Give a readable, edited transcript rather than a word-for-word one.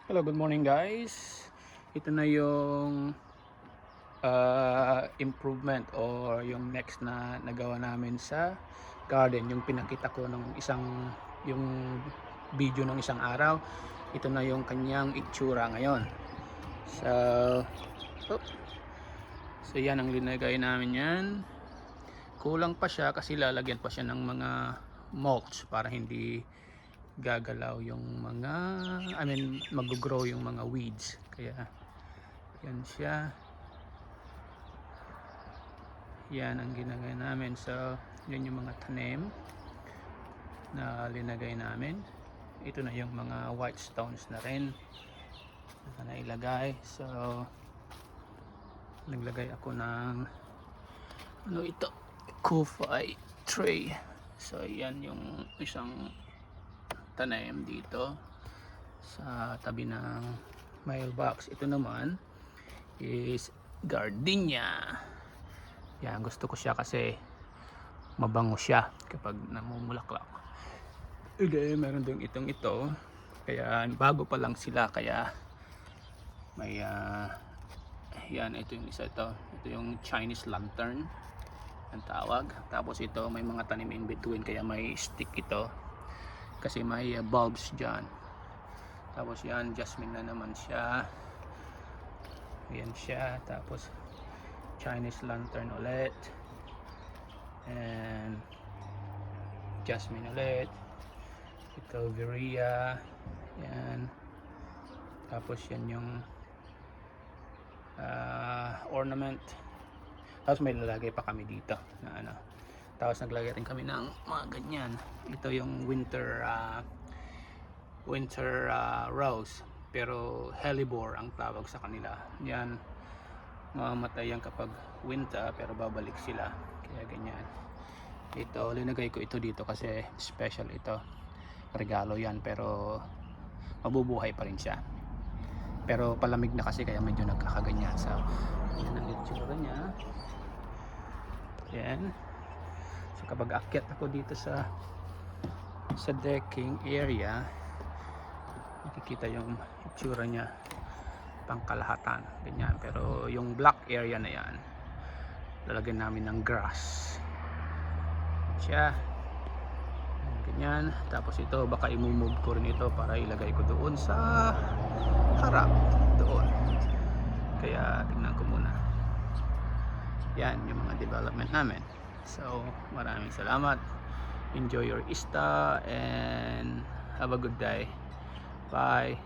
Hello, good morning guys. Ito na yung improvement or yung next na nagawa namin sa garden. Yung pinakita ko ng yung video ng isang araw. Ito na yung kanyang itsura ngayon. So, oh, so yan ang linagay namin yan. Kulang pa siya kasi lalagyan pa siya ng mga mulch para hindi gagalaw yung mga mag-grow yung mga weeds, kaya yan siya, yan ang ginagay namin. So yun yung mga tanim na linagay namin. Ito na yung mga white stones na rin na ilagay. So naglagay ako ng ito, Ko-Fi tray. So yan yung isang tanim dito sa tabi ng mailbox. Ito naman is gardenia. Yan, gusto ko siya kasi mabango siya kapag namumulaklak. Okay, meron din ito, kaya bago pa lang sila, kaya may yan, ito yung isa, ito yung Chinese lantern ang tawag. Tapos ito may mga tanim in between, kaya may stick ito kasi may bulbs dyan. Tapos yan, jasmine na naman siya. Yan siya. Tapos Chinese lantern ulit, and jasmine ulit. Ito virea. Yan. Tapos yan yung ornament. Tapos may lalagay pa kami dito na ano. Tapos naglagay rin kami ng mga ganyan. Ito yung winter rose, pero hellebore ang tawag sa kanila. Yan, mamamatay yan kapag winter, pero babalik sila, kaya ganyan. Ito, linagay ko ito dito kasi special ito, regalo yan, pero mabubuhay pa rin siya, pero palamig na kasi kaya medyo nagkakaganyan. So yan ang itsura niya. Yan. So kapag akyat ako dito sa decking area, makikita yung itsura niya pangkalahatan, ganyan. Pero yung black area na yan, lalagyan namin ng grass siya, ganyan. Tapos ito, baka i-move ko rin ito para ilagay ko doon sa harap doon, kaya tingnan ko muna. Yan yung mga development namin. So maraming salamat, enjoy your Easter and have a good day. Bye.